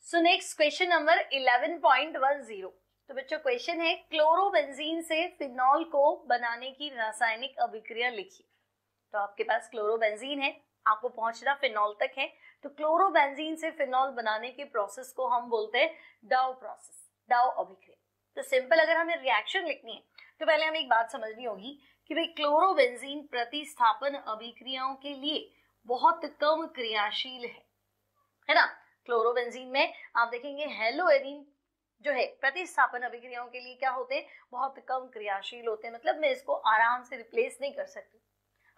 So next question number 11.10। तो बच्चों question है क्लोरोबेंजीन से फिनॉल को बनाने की रासायनिक अभिक्रिया लिखिए। तो आपके पास क्लोरोबेंजीन है, आपको पहुंचना फिनॉल तक है। तो क्लोरोबेंजीन से फिनॉल बनाने के प्रोसेस को हम बोलते हैं डाउ प्रोसेस, डाउ अभिक्रिया। तो सिंपल अगर हमें रिएक्शन लिखनी है तो पहले हमें एक बात समझनी होगी कि भाई क्लोरोबेंजीन प्रतिस्थापन अभिक्रियाओं के लिए बहुत कम क्रियाशील है ना। क्लोरोबेंजीन में आप देखेंगे हेलोएरीन जो है प्रतिस्थापन अभिक्रियाओं के लिए क्या होते हैं, बहुत कम क्रियाशील होते हैं। मतलब मैं इसको आराम से रिप्लेस नहीं कर सकती।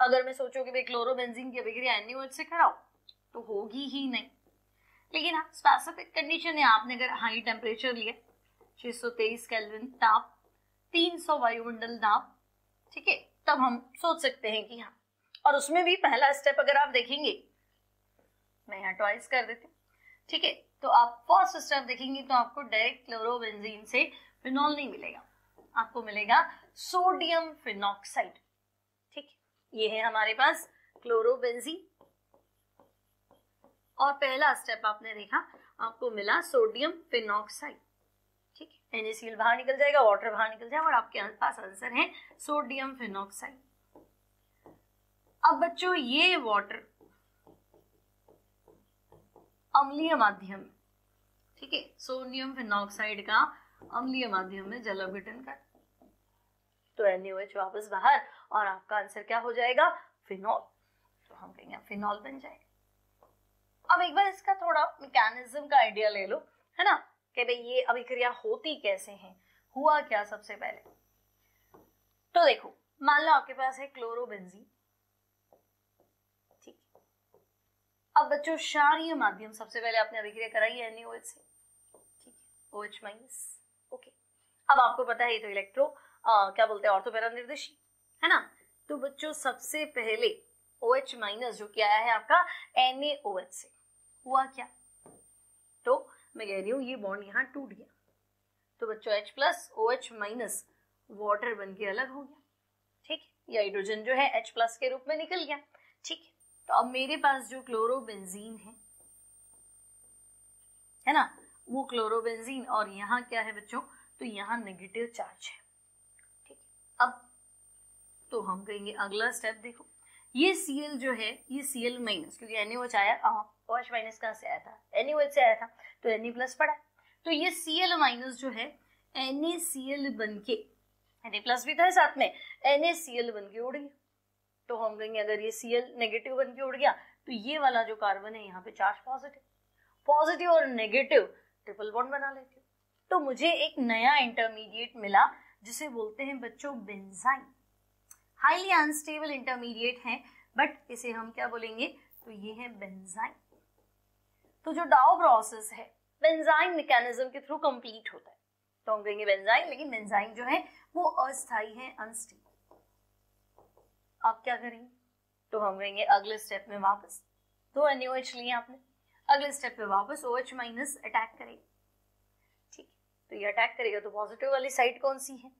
अगर मैं सोचूं कि भाई क्लोरोबेंजीन की अभिक्रिया NaOH से कराओ तो होगी ही नहीं। लेकिन हाँ स्पेसिफिक कंडीशन है, आपने अगर हाई टेम्परेचर लिया 623 केल्विन ताप, 300 वायुमंडल दाब, ठीक है, तब हम सोच सकते हैं कि हाँ। और उसमें भी पहला स्टेप अगर आप देखेंगे, मैं यहाँ ट्वाइस कर देती हूँ, ठीक है। तो आप फर्स्ट स्टेप देखेंगे तो आपको डायरेक्ट क्लोरोबेंजीन से फिनॉल नहीं मिलेगा, आपको मिलेगा सोडियम फिनॉक्साइड। ठीक है, ये है हमारे पास क्लोरोबेंजीन और पहला स्टेप आपने देखा, आपको मिला सोडियम फिनॉक्साइड। ठीक है, NaCl बाहर निकल जाएगा, वाटर बाहर निकल जाएगा और आपके पास आंसर है सोडियम फिनॉक्साइड। अब बच्चों ये वाटर अम्लीय माध्यम, ठीक है, सोडियम फिनॉक्साइड का अम्लीय माध्यम में जल अपघटन कर, तो NaOH वापस बाहर और आपका आंसर क्या हो जाएगा, फिनॉल। तो हम कहेंगे फिनॉल बन जाएगा। अब एक बार इसका थोड़ा मैकेनिज्म का आइडिया ले लो, है ना, कि भाई ये अभिक्रिया होती कैसे है, हुआ क्या सबसे पहले। तो देखो मान लो आपके पास है क्लोरोबेंजीन, ठीक। अब बच्चों क्षारीय माध्यम सबसे पहले आपने अभिक्रिया कराई है NaOH से, ठीक है, OH माइनस, ओके। अब आपको पता है ये तो इलेक्ट्रो क्या बोलते हैं, ऑर्थो पैरा निर्देशी, है ना। तो बच्चों सबसे पहले OH माइनस जो कि आया है आपका NaOH से, हुआ क्या, तो मैं कह रही हूँ ये बॉन्ड यहाँ टूट गया, तो बच्चों H plus OH minus water बन के अलग हो गया, ठीक है। ये हाइड्रोजन जो है H प्लस के रूप में निकल गया, ठीक है। तो अब मेरे पास जो क्लोरोबेंजीन है ना, वो क्लोरोबेंजीन और यहाँ क्या है बच्चों, तो यहाँ नेगेटिव चार्ज है, ठीक। अब तो हम कहेंगे अगला स्टेप देखो, ये Cl जो है ये Cl माइनस, क्योंकि NaOH आया, OH माइनस कहाँ से आया था, NaOH से आया था, तो Na प्लस पड़ा, तो ये Cl माइनस जो है NaCl बन के, Na प्लस भी था साथ में, NaCl बन के उड़ गया। तो हम कहेंगे अगर ये Cl नेगेटिव बन के उड़ गया तो ये वाला जो कार्बन है यहाँ पे चार्ज पॉजिटिव, पॉजिटिव और नेगेटिव ट्रिपल बॉन्ड बना लेते हो। तो मुझे एक नया इंटरमीडिएट मिला जिसे बोलते हैं बच्चों बेंजाइन। हाईली अनस्टेबल इंटरमीडिएट है, बट इसे हम क्या बोलेंगे, तो ये है बेंजाइन। तो जो डाउ प्रोसेस है बेंजाइन मैकेनिज्म के थ्रू कंप्लीट होता है, तो हम कहेंगे बेंजाइन, लेकिन बेंजाइन जो है वो अस्थायी है, अनस्टेबल। आप क्या करेंगे, तो हम कहेंगे अगले स्टेप में वापस, तो NaOH लिए आपने, अगले स्टेप पे वापस OH माइनस अटैक करेगा, ठीक। तो ये अटैक करेगा तो पॉजिटिव वाली साइड कौन सी है,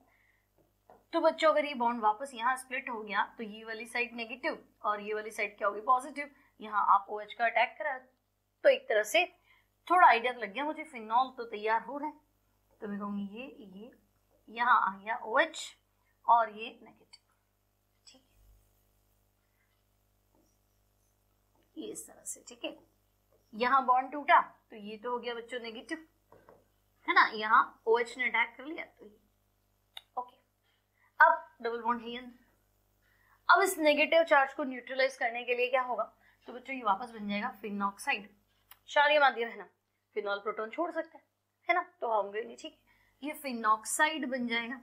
तो बच्चों अगर ये बॉन्ड वापस यहाँ स्प्लिट हो गया तो ये वाली साइड नेगेटिव और ये वाली साइड क्या होगी, पॉजिटिव। यहाँ आप OH का अटैक करा, तो एक तरह से थोड़ा आइडिया लग गया मुझे, फिनॉल तो तैयार हो रहा है। तो मैं कहूँगी ये यहाँ आ गया OH और ये नेगेटिव, ठीक है, ये इस तरह से, ठीक है। यहाँ बॉन्ड टूटा तो ये तो हो गया बच्चों नेगेटिव, है ना, यहाँ OH ने अटैक कर लिया तो ये, ओके। अब डबल बॉन्ड है अंदर, अब इस नेगेटिव चार्ज को न्यूट्रलाइज करने के लिए क्या होगा, तो बच्चों ये वापस बन जाएगा फिनॉक्साइड। क्षारीय माध्यम है ना, फिनॉल प्रोटॉन छोड़ सकता है ना, तो हम कहेंगे ठीक है ये फिनॉक्साइड बन जाएगा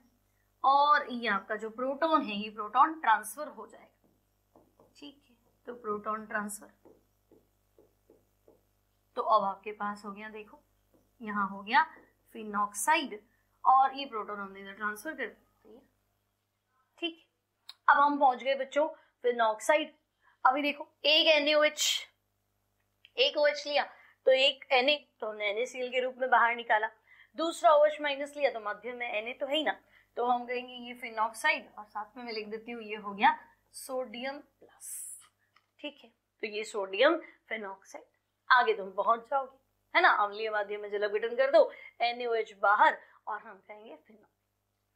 और ये आपका जो प्रोटॉन है ये प्रोटॉन ट्रांसफर हो जाएगा, ठीक है। तो प्रोटॉन ट्रांसफर, तो अब आपके पास हो गया, देखो यहाँ हो गया फिनॉक्साइड और ये प्रोटॉन हमने इधर ट्रांसफर कर दिया, ठीक। अब हम पहुंच गए बच्चों फिनॉक्साइड। अभी देखो एक NaOH, एक OH लिया तो एक Na, तो हमने NaCl के रूप में बाहर निकाला, दूसरा OH माइनस लिया तो मध्य में Na तो है ही ना, तो हम कहेंगे ये फिनॉक्साइड और साथ में मैं लिख देती हूँ ये हो गया सोडियम प्लस, ठीक है। तो ये सोडियम फिनॉक्साइड, आगे तुम पहुंच जाओगे, है ना, अम्लीय माध्यम में जल अपघटन कर दो, NaOH बाहर और हम कहेंगे फिनॉल।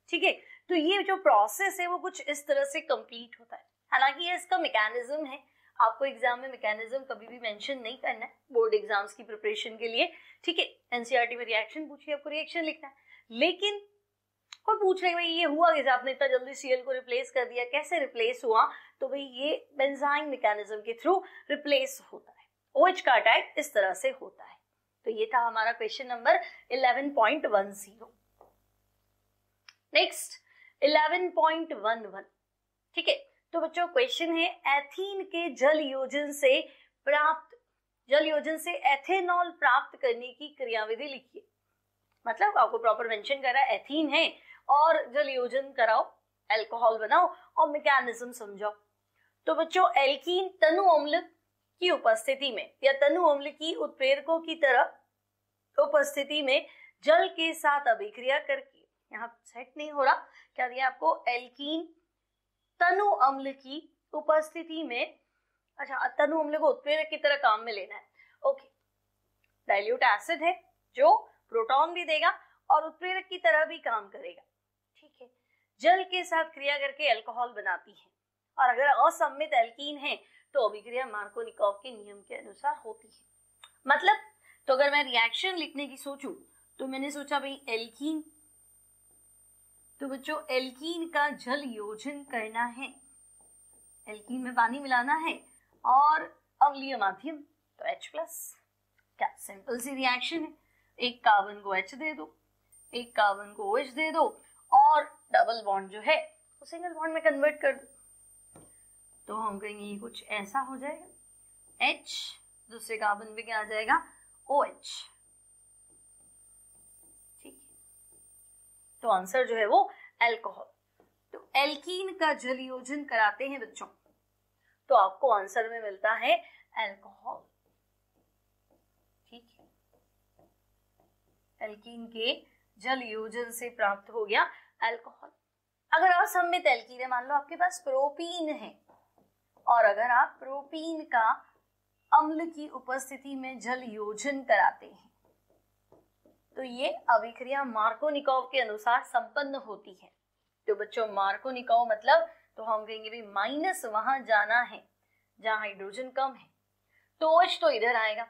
ठीक है, तो ये जो प्रोसेस है वो कुछ इस तरह से कंप्लीट होता है। हालांकि ये इसका मैकेनिज्म है, आपको एग्जाम में मैकेनिज्म कभी भी मेंशन नहीं करना है बोर्ड एग्जाम्स की प्रिपरेशन के लिए। ठीक है, एनसीईआरटी में रिएक्शन पूछिए, आपको रिएक्शन लिखना है, लेकिन कोई पूछ रहे भाई ये हुआ कैसे, आपने इतना जल्दी Cl को रिप्लेस कर दिया, कैसे रिप्लेस हुआ, तो भाई ये बेंजाइन मैकेनिज्म के थ्रू रिप्लेस होता है। OH का अटैक इस तरह से होता है। तो ये था हमारा क्वेश्चन नंबर 11.10। नेक्स्ट 11.11। ठीक है, तो बच्चों क्वेश्चन है एथीन के जल योजन से एथेनॉल प्राप्त करने की क्रियाविधि लिखिए। मतलब आपको प्रॉपर मेंशन कर रहा है एथीन है और जल योजन कराओ, अल्कोहल बनाओ और मैकेनिज्म समझाओ। तो बच्चों एल्कीन तनु अम्ल की उपस्थिति में या तनु अम्ल की उत्प्रेरकों की तरह उपस्थिति में जल के साथ अभिक्रिया करके, यहाँ सेट नहीं हो रहा, क्या दिया आपको, एल्कीन तनु अम्ल की उपस्थिति में, अच्छा तनु अम्ल को उत्प्रेरक की तरह काम में लेना है। ओके, डाइल्यूट एसिड है जो प्रोटॉन भी देगा और उत्प्रेरक की तरह भी काम करेगा। ठीक है, जल के साथ क्रिया करके अल्कोहल बनाती है और अगर असम्मित एल्कीन है तो अभिक्रिया मार्कोनिकॉव के नियम के अनुसार होती है। मतलब तो अगर मैं रिएक्शन लिखने की सोचूं तो मैंने सोचा भाई एल्कीन, तो बच्चों एल्कीन का जल योजन करना है, एल्कीन में पानी मिलाना है और अम्लीय माध्यम तो H+। क्या सिंपल सी रिएक्शन है, एक कार्बन को H दे दो, एक कार्बन को OH दे दो और डबल बॉन्ड जो है वो सिंगल बॉन्ड में कन्वर्ट कर दो। तो हम कहेंगे ये कुछ ऐसा हो जाएगा, H दूसरे कार्बन पे क्या आ जाएगा, OH। ठीक है, तो आंसर जो है वो अल्कोहल। तो एल्कीन का जल योजन कराते हैं बच्चों तो आपको आंसर में मिलता है अल्कोहल। ठीक है, एल्कीन के जल योजन से प्राप्त हो गया अल्कोहल। अगर असम्मित एल्कीन है, मान लो आपके पास प्रोपीन है और अगर आप प्रोपीन का अम्ल की उपस्थिति में जल योजन कराते हैं तो ये अभिक्रिया मार्कोनिकॉव के अनुसार संपन्न होती है। तो बच्चों मार्कोनिकॉव मतलब तो हम कहेंगे भी माइनस वहां जाना है जहां हाइड्रोजन कम है, तो OH तो इधर आएगा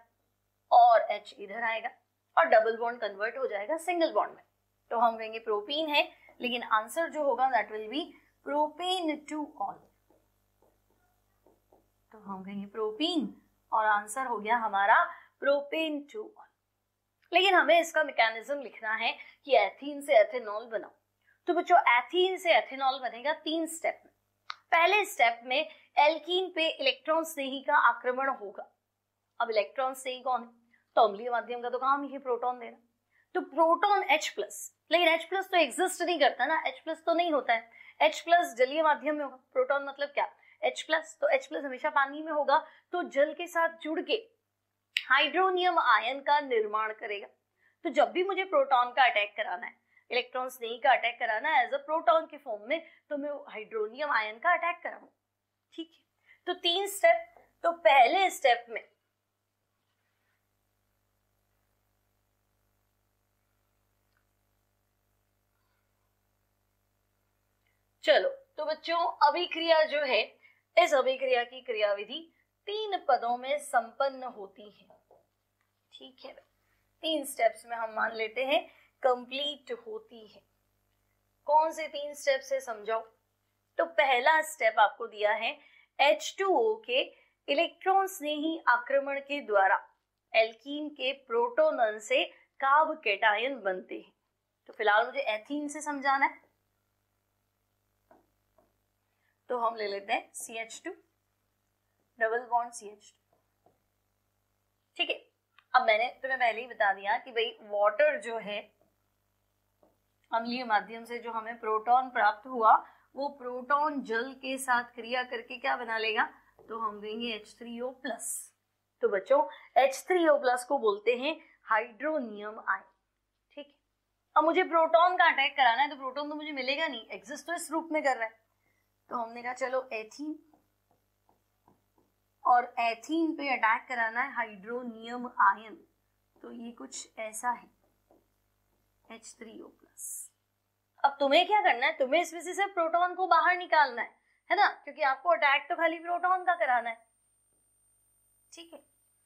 और H इधर आएगा और डबल बॉन्ड कन्वर्ट हो जाएगा सिंगल बॉन्ड में। तो हम कहेंगे प्रोपीन है, लेकिन आंसर जो होगा that will be propane two all. तो हम कहेंगे प्रोपीन और आंसर हो गया हमारा प्रोपेन टू ऑल। लेकिन हमें इसका मैकेनिज्म लिखना है कि एथीन से एथेनॉल बनाओ। तो बच्चों एथीन से एथेनॉल बनेगा 3 स्टेप में। पहले स्टेप में एल्कीन पे इलेक्ट्रॉन स्नेही का आक्रमण होगा। अब इलेक्ट्रॉन स्नेही कौन है, तो अम्लीय माध्यम का तो काम ही है प्रोटॉन देना। तो प्रोटॉन H+, लेकिन H+ तो एग्जिस्ट नहीं करता ना, H+ तो नहीं होता है, H+ जलीय माध्यम में होगा। प्रोटॉन मतलब क्या, H+, तो H+ हमेशा पानी में होगा तो जल के साथ जुड़ के हाइड्रोनियम आयन का निर्माण करेगा। तो जब भी मुझे प्रोटॉन का अटैक कराना है, इलेक्ट्रॉन स्नेही का अटैक कराना है एज अ प्रोटॉन के फॉर्म में, तो मैं हाइड्रोनियम आयन का अटैक कराऊं। ठीक है, तो 3 स्टेप। तो पहले स्टेप में चलो, तो बच्चों अभिक्रिया जो है, इस अभिक्रिया की क्रियाविधि 3 पदों में संपन्न होती है। ठीक है, 3 स्टेप्स में हम मान लेते हैं कंप्लीट होती है। कौन से 3 स्टेप्स है समझाओ। तो पहला स्टेप आपको दिया है H2O के इलेक्ट्रॉन स्नेही आक्रमण के द्वारा एल्कीन के प्रोटोनन से कार्ब कैटायन बनते हैं। तो फिलहाल मुझे एथीन से समझाना है, तो हम ले लेते हैं CH2 डबल बॉन्ड CH2। ठीक है, अब मैंने तुम्हें पहले ही बता दिया कि भाई वाटर जो है अम्लीय माध्यम से जो हमें प्रोटॉन प्राप्त हुआ वो प्रोटॉन जल के साथ क्रिया करके क्या बना लेगा, तो हम देंगे H3O+। तो बच्चों H3O+ को बोलते हैं हाइड्रोनियम आयन। ठीक है, अब मुझे प्रोटॉन का अटैक कराना है तो प्रोटॉन तो मुझे मिलेगा नहीं, एग्जिस्ट तो इस रूप में कर रहा है। तो हमने कहा चलो एथीन, और एथीन पे अटैक कराना है हाइड्रोनियम आयन। तो ये कुछ ऐसा है H3O+। अब तुम्हें क्या करना है, तुम्हें इसमें से सिर्फ प्रोटॉन को बाहर निकालना है ना, क्योंकि आपको अटैक तो खाली प्रोटॉन का कराना है। ठीक है,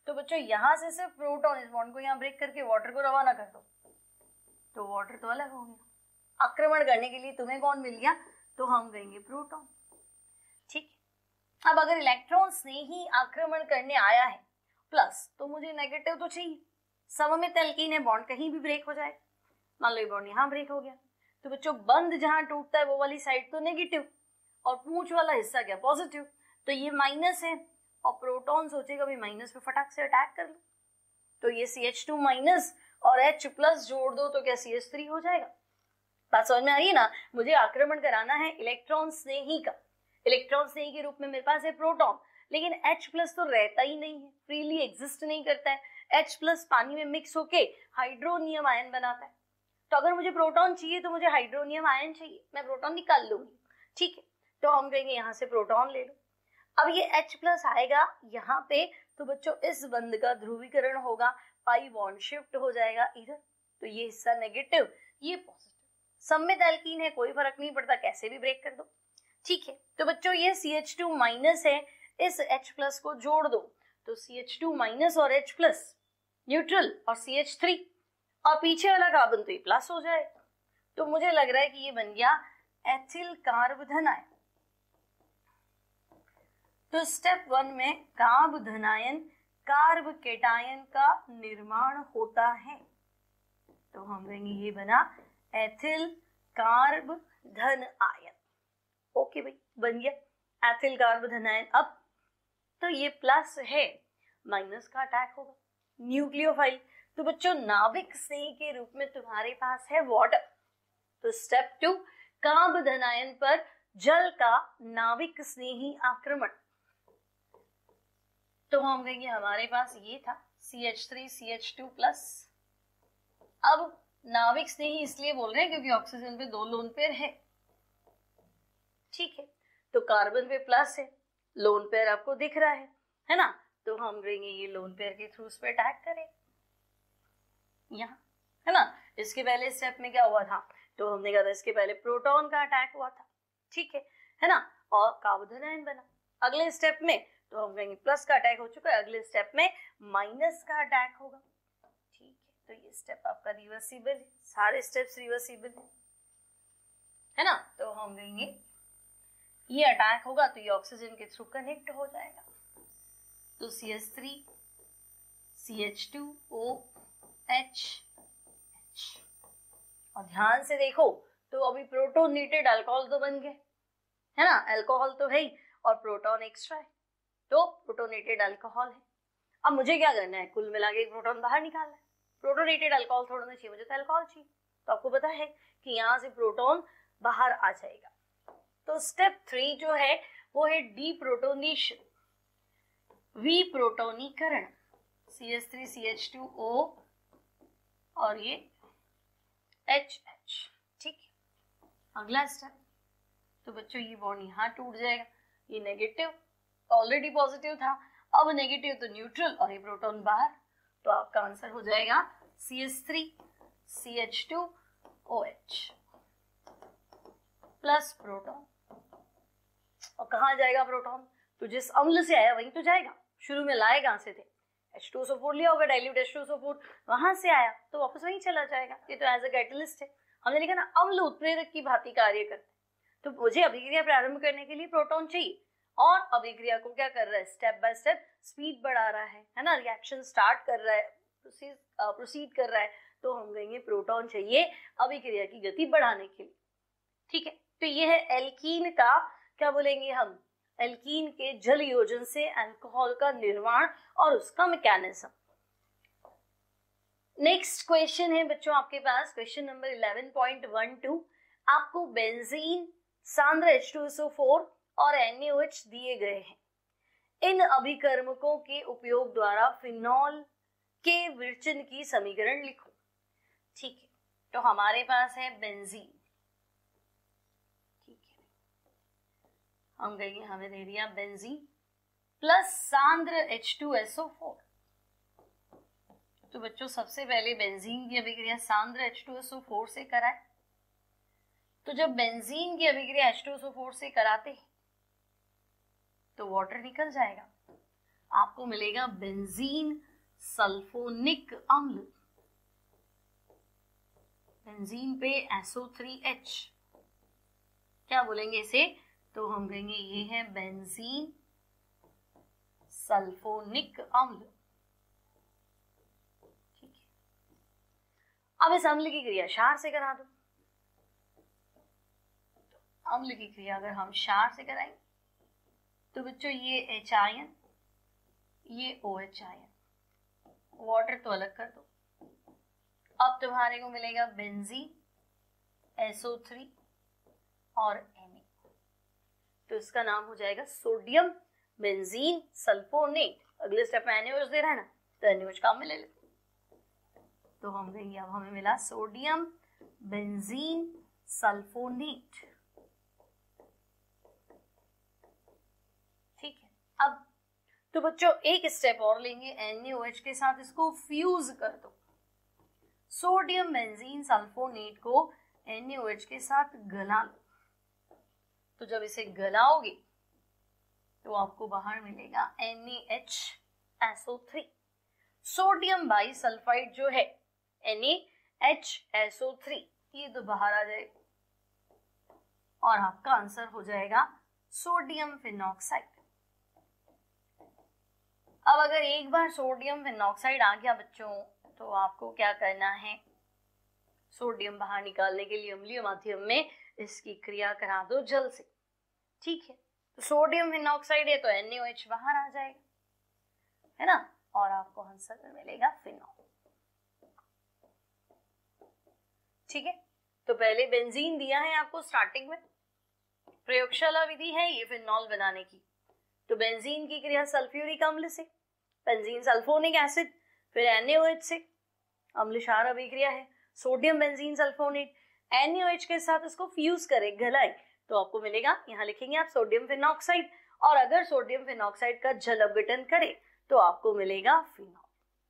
तो बच्चों यहाँ से सिर्फ प्रोटॉन, इस बॉन्ड को यहाँ ब्रेक करके वाटर को रवाना कर दो, तो वाटर तो अलग हो गया। आक्रमण करने के लिए तुम्हें कौन मिल गया, तो हम कहेंगे प्रोटॉन। ठीक है, अब अगर इलेक्ट्रॉन्स ने ही आक्रमण करने आया है प्लस, तो मुझे नेगेटिव तो चाहिए। सममित एल्कीन है, बॉन्ड कहीं भी ब्रेक हो जाए, मान लो ये बॉन्ड यहाँ ब्रेक हो गया, तो बच्चों बंद जहां टूटता है वो वाली साइड तो नेगेटिव और पूंछ वाला हिस्सा क्या, पॉजिटिव, तो ये माइनस है और प्रोटॉन सोचेगा भी माइनस पे फटाक से अटैक कर लो, तो ये CH2- और H+ जोड़ दो तो क्या CH3 हो जाएगा। बात समझ में आ रही है ना, मुझे आक्रमण कराना है इलेक्ट्रॉन स्नेही का। इलेक्ट्रॉन स्नेही के रूप में मेरे पास है प्रोटॉन, लेकिन H+ तो रहता ही नहीं है, फ्रीली एग्जिस्ट नहीं करता है। H+ पानी में मिक्स होके हाइड्रोनियम आयन बनाता है, तो अगर मुझे प्रोटॉन चाहिए तो मुझे हाइड्रोनियम आयन चाहिए, मैं प्रोटॉन निकाल लूंगी। ठीक है, तो हम कहेंगे यहाँ से प्रोटॉन ले लो। अब ये H+ आएगा यहाँ पे, तो बच्चों इस बंध का ध्रुवीकरण होगा, पाई बॉन्ड शिफ्ट हो जाएगा इधर, तो ये हिस्सा नेगेटिव, ये पॉजिटिव। सममित एल्कीन है, कोई फर्क नहीं पड़ता, कैसे भी ब्रेक कर दो। ठीक है, तो बच्चों ये CH2- है, इस H+ को जोड़ दो, तो CH2- और H+ न्यूट्रल और CH3, और पीछे वाला कार्बन तो ये प्लस हो जाए, तो मुझे लग रहा है कि ये बन गया एथिल कार्ब धनायन। तो स्टेप 1 में कार्ब धनायन कार्ब केटायन का निर्माण होता है, तो हम कहेंगे ये बना एथिल कार्ब धन आयन। ओके भाई, बन गया एथिल कार्ब धनायन। अब तो ये प्लस है, माइनस का अटैक होगा, न्यूक्लियोफाइल, तो बच्चों नाभिक स्नेही के रूप में तुम्हारे पास है वाटर, तो स्टेप 2 कार्ब धनायन पर जल का नाभिक स्नेही आक्रमण, तो हम कहेंगे हमारे पास ये था CH3 CH2+। अब नाभिक स्नेही इसलिए बोल रहे हैं क्योंकि ऑक्सीजन पे 2 लोन पेयर है। ठीक है, तो कार्बन पे प्लस है, लोन पेयर आपको दिख रहा है ना, तो हम कहेंगे ये लोन पेयर के थ्रू उस पे अटैक करें यहाँ, है ना। इसके पहले स्टेप में क्या हुआ था, तो हमने कहा था इसके पहले प्रोटॉन का अटैक हुआ था। ठीक है ना, और कार्ब धनायन बना। अगले स्टेप में तो हम कहेंगे प्लस का अटैक हो चुका है, अगले स्टेप में माइनस का अटैक होगा। ठीक है, तो ये स्टेप आपका रिवर्सिबल है, सारे स्टेप्स रिवर्सिबल है ना, तो हम कहेंगे ये अटैक होगा तो ये ऑक्सीजन के थ्रू कनेक्ट हो जाएगा, तो CH3 CH2OH। और ध्यान से देखो तो अभी प्रोटोनेटेड अल्कोहल तो बन गए, है ना, अल्कोहल तो है ही और प्रोटॉन एक्स्ट्रा है, तो प्रोटोनेटेड अल्कोहल है। अब मुझे क्या करना है, कुल मिला के एक प्रोटॉन बाहर निकालना है। प्रोटोनेटेड अल्कोहल थोड़ा ना चाहिए, मुझे तो अल्कोहल चाहिए, तो आपको पता है कि यहाँ से प्रोटॉन बाहर आ जाएगा। तो स्टेप 3 जो है वो है डीप्रोटोनेशन, विप्रोटोनीकरण, CH3 CH2O और ये HH। ठीक है, अगला स्टेप, तो बच्चों ये बॉन्ड यहाँ टूट जाएगा, ये नेगेटिव ऑलरेडी पॉजिटिव था, अब नेगेटिव तो न्यूट्रल और ये प्रोटॉन बाहर, तो आपका आंसर हो जाएगा CH3 CH2OH प्लस प्रोटॉन। और कहाँ जाएगा प्रोटॉन, तो जिस अम्ल से आया वहीं तो जाएगा, शुरू में लाए कहाँ से थे, H2SO4 लिया होगा, डाइल्यूट H2SO4 वहां से आया तो वापस वहीं चला जाएगा, ये तो एज अ कैटलिस्ट है। हमने लिखा ना अम्ल उत्प्रेरक की भांति कार्य करते, तो मुझे अभिक्रिया प्रारंभ करने के लिए प्रोटॉन चाहिए, और अभिक्रिया को क्या कर रहा है, स्टेप बाय स्टेप स्पीड बढ़ा रहा है ना, रिएक्शन स्टार्ट कर रहा है, प्रोसीड कर रहा है, तो हम कहेंगे प्रोटॉन चाहिए अभिक्रिया की गति बढ़ाने के लिए। ठीक है, तो ये है एल्कीन का, क्या बोलेंगे हम, एल्कीन के जल योजन से अल्कोहल का निर्माण और उसका मैकेनिज्म। नेक्स्ट क्वेश्चन है बच्चों आपके पास, क्वेश्चन नंबर 11.12। आपको बेंजीन, सांद्र H2SO4 और NaOH दिए गए हैं। इन अभिकर्मकों के उपयोग द्वारा फिनॉल के विरचन की समीकरण लिखो। ठीक है, तो हमारे पास है बेंजीन, ठीक है, हम कहेंगे हमें दे दिया बेंजीन प्लस सांद्र H2SO4, तो बच्चों सबसे पहले बेंजीन की अभिक्रिया सांद्र H2SO4 से कराए। तो जब बेंजीन की अभिक्रिया H2SO4 से कराते हैं तो वाटर निकल जाएगा, आपको मिलेगा बेंजीन सल्फोनिक अम्ल। बेंजीन पे SO3H, क्या बोलेंगे इसे? तो हम कहेंगे ये है बेंजीन सल्फोनिक अम्ल। ठीक है, अब इस अम्ल की क्रिया क्षार से करा दो। तो अम्ल की क्रिया अगर हम क्षार से कराएंगे तो बच्चों ये H आयन, ये OH आयन, वाटर तो अलग कर दो। अब तुम्हारे को मिलेगा बेंजीन SO3 और Na, तो इसका नाम हो जाएगा सोडियम बेंजीन सल्फोनेट। अगले स्टेप में NaOH दे रहा है ना, तो NaOH काम में ले लेते। तो हम कहेंगे अब हमें मिला सोडियम बेंजीन सल्फोनेट। ठीक है, अब तो बच्चों एक स्टेप और लेंगे, NaOH के साथ इसको फ्यूज कर दो। सोडियम बेंजीन सल्फोनेट को NaOH के साथ गला लो। तो जब इसे गलाओगे तो आपको बाहर मिलेगा NaHSO3। सोडियम बाइसल्फाइड जो है NaHSO3, ये तो बाहर आ जाएगा और आपका आंसर हो जाएगा सोडियम फिनॉक्साइड। अब अगर एक बार सोडियम फिनॉक्साइड आ गया बच्चों तो आपको क्या करना है? सोडियम बाहर निकालने के लिए अम्लीय माध्यम में इसकी क्रिया करा दो जल से। ठीक है, तो सोडियम फिनॉक्साइड है तो NaOH बाहर आ जाएगा, है ना, और आपको आंसर मिलेगा फिनॉल। ठीक है, तो पहले बेंजीन दिया है आपको स्टार्टिंग में, प्रयोगशाला विधि है ये फिनॉल बनाने की। तो बेंजीन की क्रिया सल्फ्यूरिक अम्ल से, बेंजीन सल्फोनिक एसिड, फिर NaOH से, अम्ल क्षार अभिक्रिया है, सोडियम बेंजीन सल्फोनेट, NaOH के साथ इसको फ्यूज करे, गलाए, तो आपको मिलेगा, यहाँ लिखेंगे आप सोडियम फिनॉक्साइड, और अगर सोडियम फिनॉक्साइड का जल अपघटन करे तो आपको मिलेगा फिनॉल।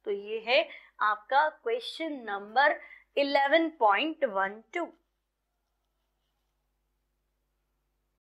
तो ये है आपका क्वेश्चन नंबर 11.12।